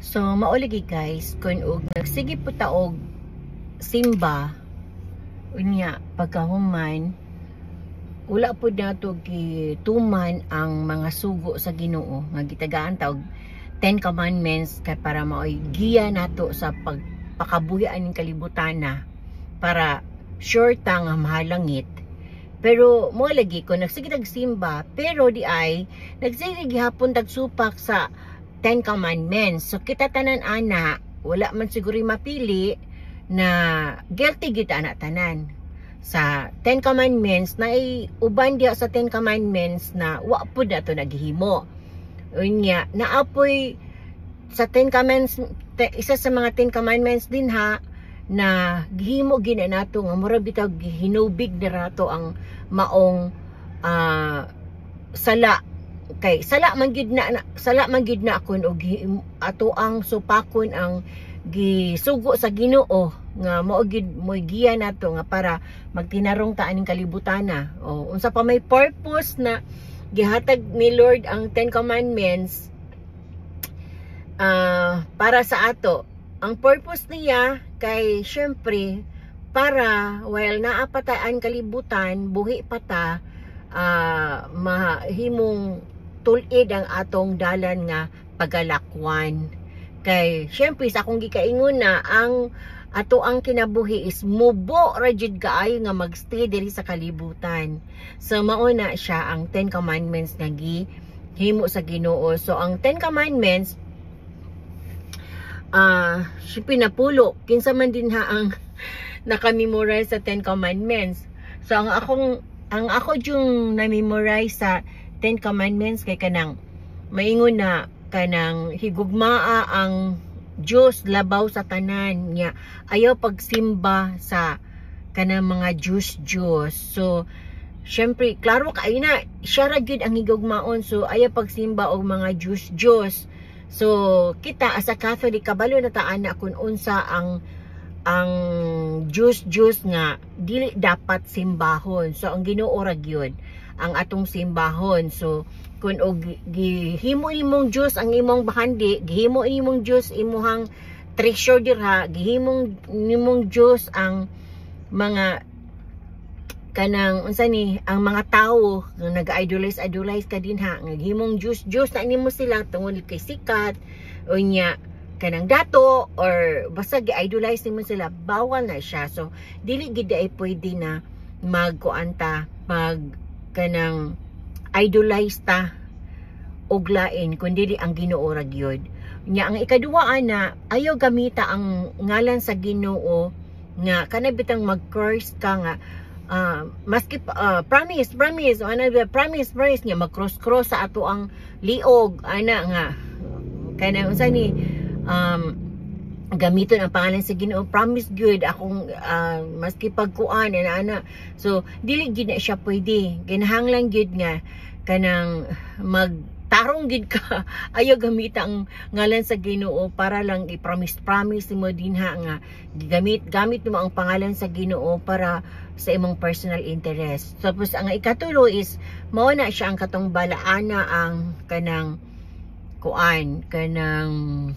So maulagi guys kun og nagsige po taog simba unya pagkahuman wala po nato gituman ang mga sugo sa Ginoo nga gitagaan taog 10 commandments kay para maoy giya nato sa pagpakabuhian ning kalibutan na para sure ta nga mahalangit. Pero mo lagi ko nagsige simba pero di ay nagsige gihapon tagsupak sa 10 commandments. So kita tanan ana wala man siguro mapili na guilty gid ana tanan sa 10 commandments na uban diha sa 10 commandments na wa pud nato naghihimo. Unya naapoy sa 10 commandments isa sa mga 10 commandments din ha na gihimo gina nato nga mura bitaw gihinubig na rato ang maong sala kay sala man gid na kun og ato ang supakon ang gisugo sa Ginoo nga mao gid moy giya nato nga para magtinarong ta aning kalibutan na. O unsa pa may purpose na gihatag ni Lord ang 10 commandments para sa ato. Ang purpose niya kay syempre para while naapataan kalibutan buhi pa ta mahimong tulid ang atong dalan nga pagalakwan. Kay syempre sa akong gikaingon na ang ato ang kinabuhi is mubo ra jud kaayo nga magstay diri sa kalibutan. So mao na siya ang 10 commandments nga gihimo sa Ginoo. So ang 10 commandments si pinapulo kinsa man din ha ang nakamemorize sa 10 commandments. So ang ako yung na-memorize sa 10 commandments kay kanang maingon na kanang higugmaa ang Diyos labaw sa tanan niya. Ayaw pagsimba sa kanang mga Diyos. So syempre klaro kay na siya ra gyud ang higugmaon. So ayaw pagsimba og mga Diyos. So kita as a Catholic kabalo na taan na kun unsa ang Diyos nga dili dapat simbahon. So ang Ginoo ra gyud ang atong simbahon. So kun og gihimo nimong Diyos ang imong bahandi, gihimo nimong Diyos imuhang treasure dirha, gihimo nimong Diyos ang mga kanang unsa ni ang mga tawo nga nag-idolize ka din ha, nga gihimong Diyos na nimo sila tungod kay sikat unya kanang dato or basta gi-idolize nimo sila, bawal na siya. So dili gid ay pwede na magkuanta kanang idolize ta og lain kundi ang Ginoo ra gyud. Nya ang ikaduwa ana ayaw gamita ang ngalan sa Ginoo nga kana bitang mag-curse ka nga maski promise nga mag-cross sa ato ang liog ana nga kana unsa ni gamiton ang pangalan sa Ginoo, promise good akong maski pagkuan ana. So dili gid na siya pwede. Kinahanglan gid nga kanang magtarong gid ka ayaw gamita ang ngalan sa Ginoo para lang i-promise mo dinha nga gamit mo ang pangalan sa Ginoo para sa imong personal interest. Tapos ang ikatulo is mao na siya ang katong balaana ang kanang kuan kanang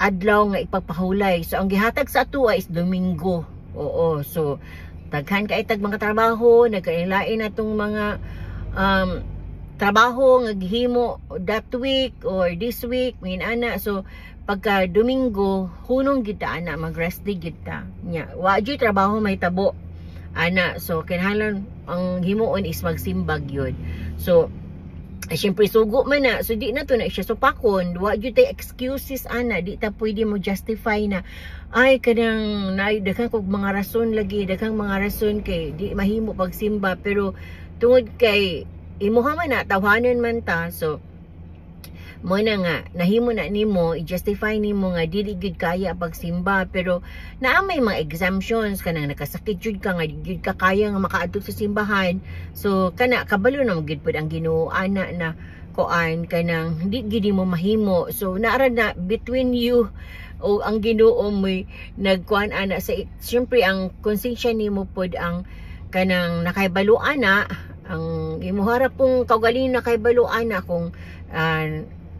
adlaw nga ipapahulay. So ang gihatag sa atua is Domingo. Oo. So daghan kay tag mga trabaho, nagkailain natong mga trabaho nga gihimo that week or this week min ana. So pagka Domingo hunong gid ta ana, mag-rest day gid ta. Nya wa jud trabaho may tabo ana. So kinahanglan ang himuon is magsimba gyud. So siyempre sugo man na, so di na to na siya supakon. Wa jud tay excuses ana, di ta pwede mo justify na ay kanang daghang kog mga rason lagi, daghang mga rason kay di mahimo pagsimba pero tungod kay imuha man na tawhanon man ta. So mo na nga nahimo na nimo i-justify nimo nga dili gid kaya pagsimba pero naa may mga exemptions kanang nakasakit jud ka nga gid ka kaya nga makaadto sa simbahan. So kana kabalo na gid pud ang Ginoo ana na kuan kanang di gid mo mahimo. So naara na between you o ang Ginoo mo'y nagkuan ana sa syempre ang konsensya nimo pud ang kanang nakaibaluan na ang imuhara pong kaugalingon nakaibaluan na kung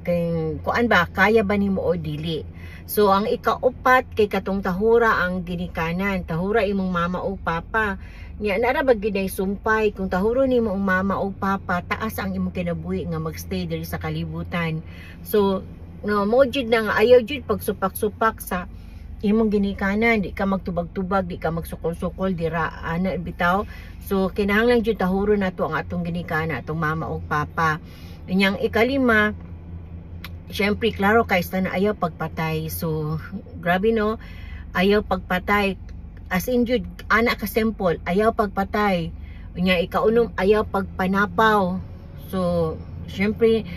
kay kuan ba kaya ba nimo o dili. So ang ikaupat kay katong tahura ang ginikanan, tahura imong mama o papa. Nya nara ba gid sumpay kung tahuro nimo ang mama o papa, taas ang imong kinabuhi nga magstay diri sa kalibutan. So no mo jud na nga ayaw jud pagsupak-supak sa imong ginikanan, di ka magtubag-tubag, di ka magsukol-sukol dira ana bitaw. So kinahanglan jud tahuro nato ang atong ginikanan, atong mama o papa. Inyang ikalima, syempre klaro kay na ayaw pagpatay. So grabe no, ayaw pagpatay. As in jud ana ka simple, ayaw pagpatay. Unya ikaunom, ayaw pagpanapaw. So syempre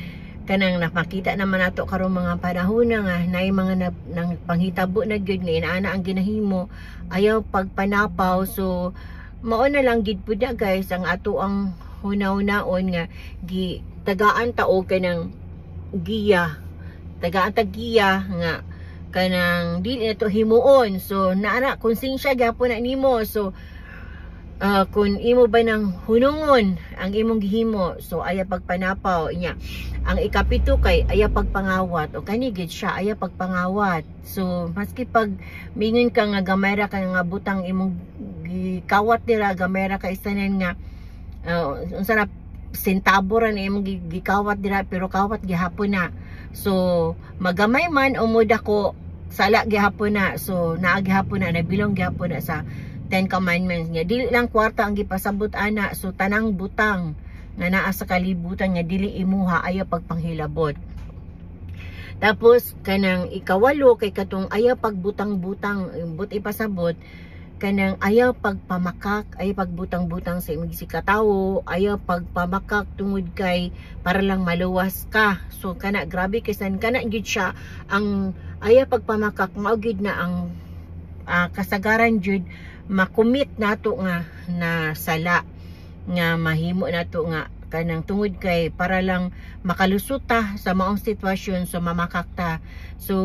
kanang nakakita naman nato karong mga panahon nga naay mga nang panghitabo na gyud nga inaana ang ginahimo, ayaw pagpanapaw. So mao na lang gid pud na guys ang ato ang hunaw-naon nga tagaan ta og kanang giya, tagaan ta giya nga kanang dili na to himuon. So naana konsensya gyapon na nimo. So kung imo ba nang hunungon ang imong gihimo, so ayaw pagpanapaw. Inya ang ikapito kay ayaw pagpangawat, o kani gid siya ayaw pagpangawat. So maski pag mingon ka nga gamay ra ka nga butang imong gikawat dira, gamay ra ka isanen nga unsa na sentabo ra na imong gikawat dira, pero kawat gihapon na. So magamay man o modako sala gihapon na. So naa gihapon na, nabilong gihapon na sa 10 commandments nga. Dili lang kwarta ang gipasabot ana. So tanang butang nga naa sa kalibutan nga dili imuha ayaw pagpanghilabot. Tapos kanang ikawalo kay katong ayaw pagbutang-butang, but ipasabot kanang ayaw pagpamakak, ayaw pagbutang-butang sa imong gisikatawo, ayaw pagpamakak tungod kay para lang maluwas ka. So kana grabe kaysan kana gid siya ang ayaw pagpamakak, mao gid na ang kasagaran jud makumit nato nga na sala nga mahimo nato nga kanang tungod kay para lang makalusot ta sa maong sitwasyon. So mamakakta. So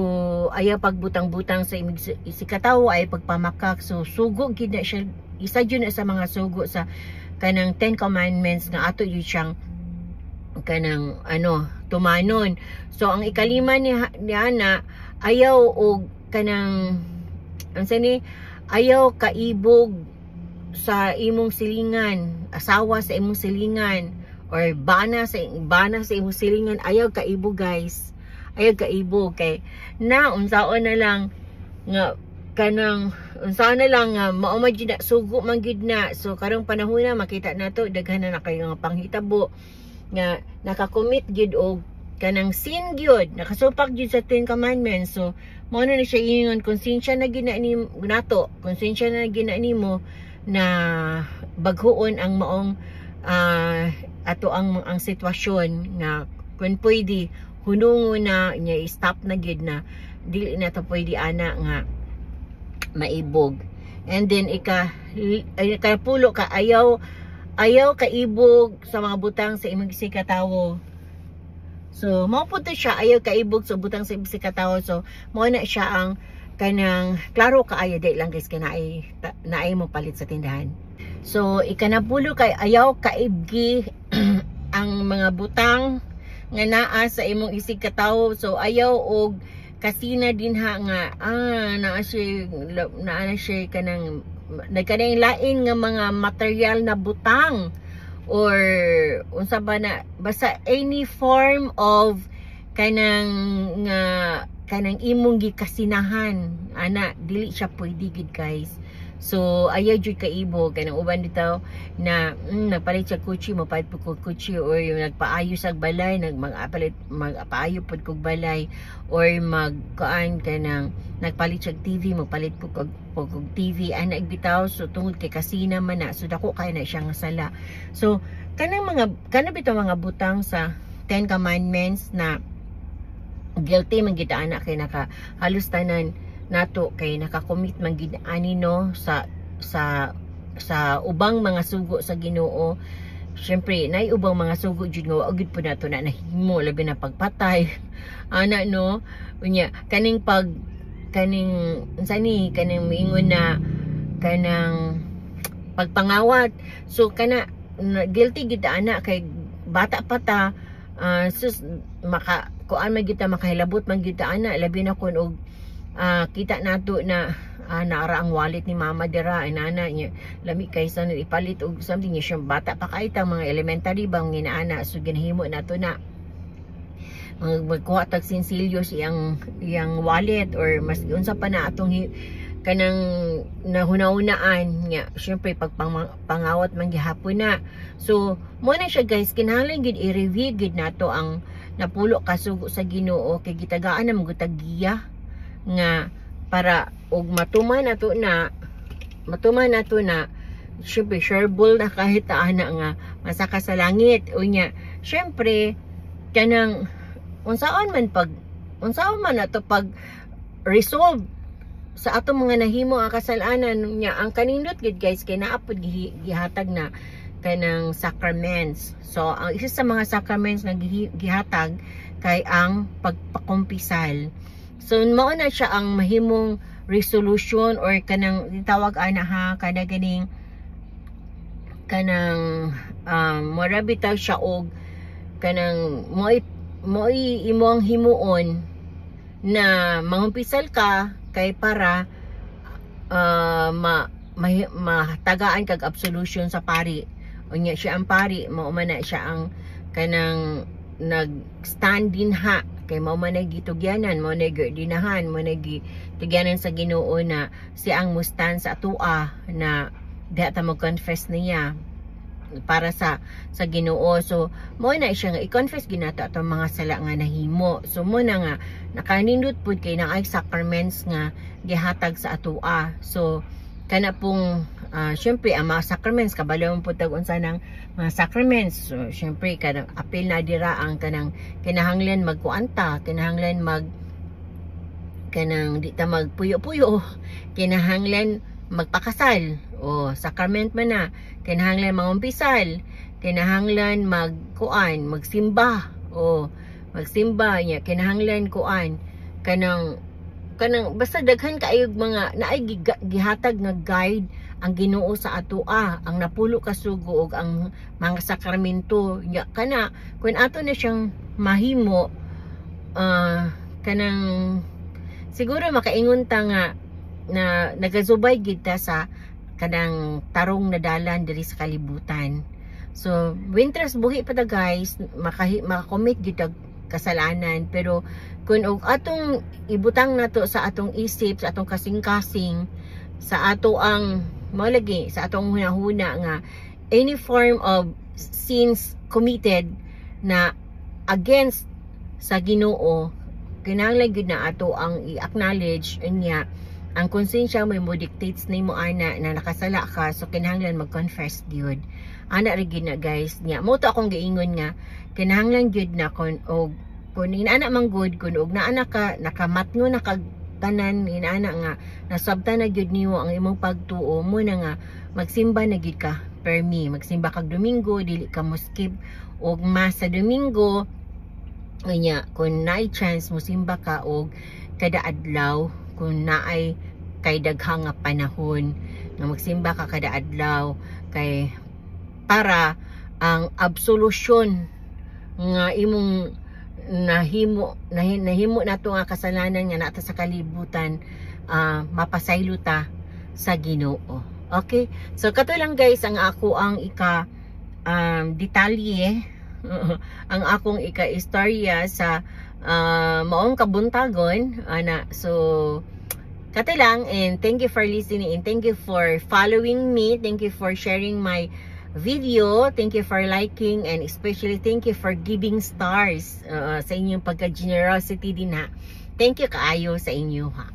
ayaw pagbutang-butang sa imong isikatawo, ay pagpamakak. So sugo gid na siya, isa jud na sa mga sugo sa kanang 10 commandments nga ato jud siyang kanang tumanon. So ang ikalima ni ana, ayaw og kanang unsa ni, ayaw kaibog sa imong silingan, asawa sa imong silingan, or bana sa imong silingan. Ayaw kaibog guys, ayaw kaibog kay na unsaon na lang nga kanang unsaon na lang nga mao man gid na sugo man gid na. So karong panahon na makita nato daghan na kayo nga panghitabo nga nakakomit gid og kanang sin gyud, nakasupak gyud sa 10 commandments. So mao na siya ingon, konsensya na gid na nato, konsensya na gid na nimo na baghoon ang maong ato ang sitwasyon nga kun pwede hunungon na nya, stop na gid na dili na to pwede ana nga maibog. And then ikapulo ka, ayaw kaibog sa mga butang sa imong gisikatawo. So mao pud siya, ayaw kaibog sa butang sa imong gisikatawo. So mao na siya ang kanang klaro kaayo, di lang guys kay naay mo palit sa tindahan. So ikanapulo kay ayaw kaibgi ang mga butang nga naa sa imong isikatawo. So ayaw og kasina dinha nga naa siya kanang nagkanang lain nga mga material na butang, or unsa ba na, basta any form of kanang imong gikasinahan ana, dili siya pwede gid guys. So ayaw jud kaibo kanang uban ditaw na nagpalit sa kutsi, mapalit po kog kutsi, or yung nagpaayo sa balay, magpaayo pod kog balay, or magkaan kanang nagpalit sa TV, magpalit po kog TV ana bitaw. So tungod kay kasina man na, so dako kay na siya nga sala. So kanang bitaw mga butang sa 10 commandments na guilty man gid ana kay naka halos tanan nato kay nakakomit man gid ani no sa ubang mga sugo sa Ginoo. Syempre nay ubang mga sugo jud nga agud po nato na nahimo, labi na pagpatay ana no. Unya kaning miingon na kanang pagpangawat. So guilty gid ana kay bata pa ta, sus kuan man kita makahilabot man kita ana labi na kun og kita nato na naara ang wallet ni mama dira inana niya lami kaysa na ipalit og something niya siyang bata pa kaita mga elementary bang inaana so ginahimo nato na magkuha tag sinsilyo siyang wallet or mas unsa pa na atong kanang nahuna-unaan nga syempre pag pangawat man gihapon na so mo na siya guys kinahanglan gid i-review gid nato ang napulo kasugo sa Ginoo kay gitagaan na magutagiya nga para og matuman nato na syempre sureball na kahit ana nga masaka sa langit unya syempre kanang unsaon man ato pag resolve sa atong mga nahimo ang kasalanan niya ang kanindot gid guys kay naapod gihatag na kanang sacraments. So ang isa sa mga sacraments na gihatag kay ang pagpakumpisal. So mao na siya ang mahimong resolution or kanang tawag ana ha kada ganing kanang mura bitaw siya og kanang mo'y imong himuon na mangumpisal ka kay para matagaan kag absolution sa pari. Unya siya ang pari, mao man na siya ang kanang nag-stand din ha kay mao man gitugyanan, mao na gidinahan, mao na gitugyanan sa Ginoo na siya ang mustan sa atua na diha ta mag-confess niya para sa Ginoo. So mo na siya nga i-confess ginato atong mga sala nga nahimo. So mo na nga nakanindot pud kay naay sacraments nga gihatag sa atua. So kana pong syempre ang mga sacraments kabalo mo pud tag unsa nang mga sacraments. So syempre kanang apil na dira ang kanang kinahanglan magkuanta, kinahanglan kanang di ta magpuyo-puyo, kinahanglan magpakasal o sacrament man na, kinahanglan mangumpisal, kinahanglan magsimba o magsimba niya, kinahanglan kanang basta daghan kaayog mga naay gihatag nga guide ang Ginoo sa atua ang napulo kasugo og ang mga sakramento niya kana kun ato na siyang mahimo kanang siguro makaingon ta nga na nagazubay gid ta sa kanang tarong na dalan diri sa kalibutan. So winters buhi pa ta guys makakommit gid kasalanan pero kun og atong ibutang nato sa atong isip sa atong kasing-kasing sa ato ang malagi sa atong hunahuna nga any form of sins committed na against sa Ginoo kinahanglan gid na ato ang i-acknowledge niya ang konsensya mo dictates nimo ana na nakasala ka so kinahanglan mag-confess gyud ana ri gid na guys nya mo to akong giingon nga kinahanglan gyud na kun inaana man good kun og naana ka nakamatngo na kag tanan inaana nga nasabtan na gyud nimo ang imong pagtuo mo na nga magsimba na gyud ka permi magsimba kag Domingo dili ka mo skip og mas sa Domingo nya kun naay chance mo simba ka og kada adlaw kung naay kay daghang nga panahon nga magsimba ka kada adlaw kay para ang absolution nga imong nahimo nato nga kasalanan nga nato sa kalibutan mapasaylo ta sa Ginoo. Okay? So kato lang guys ang ako ang detalye ang akong istorya sa maong kabuntagon ana. So kato lang and thank you for listening and thank you for following me, thank you for sharing my video, thank you for liking and especially thank you for giving stars sa inyong pagka-generosity din ha. Thank you kaayo sa inyo ha.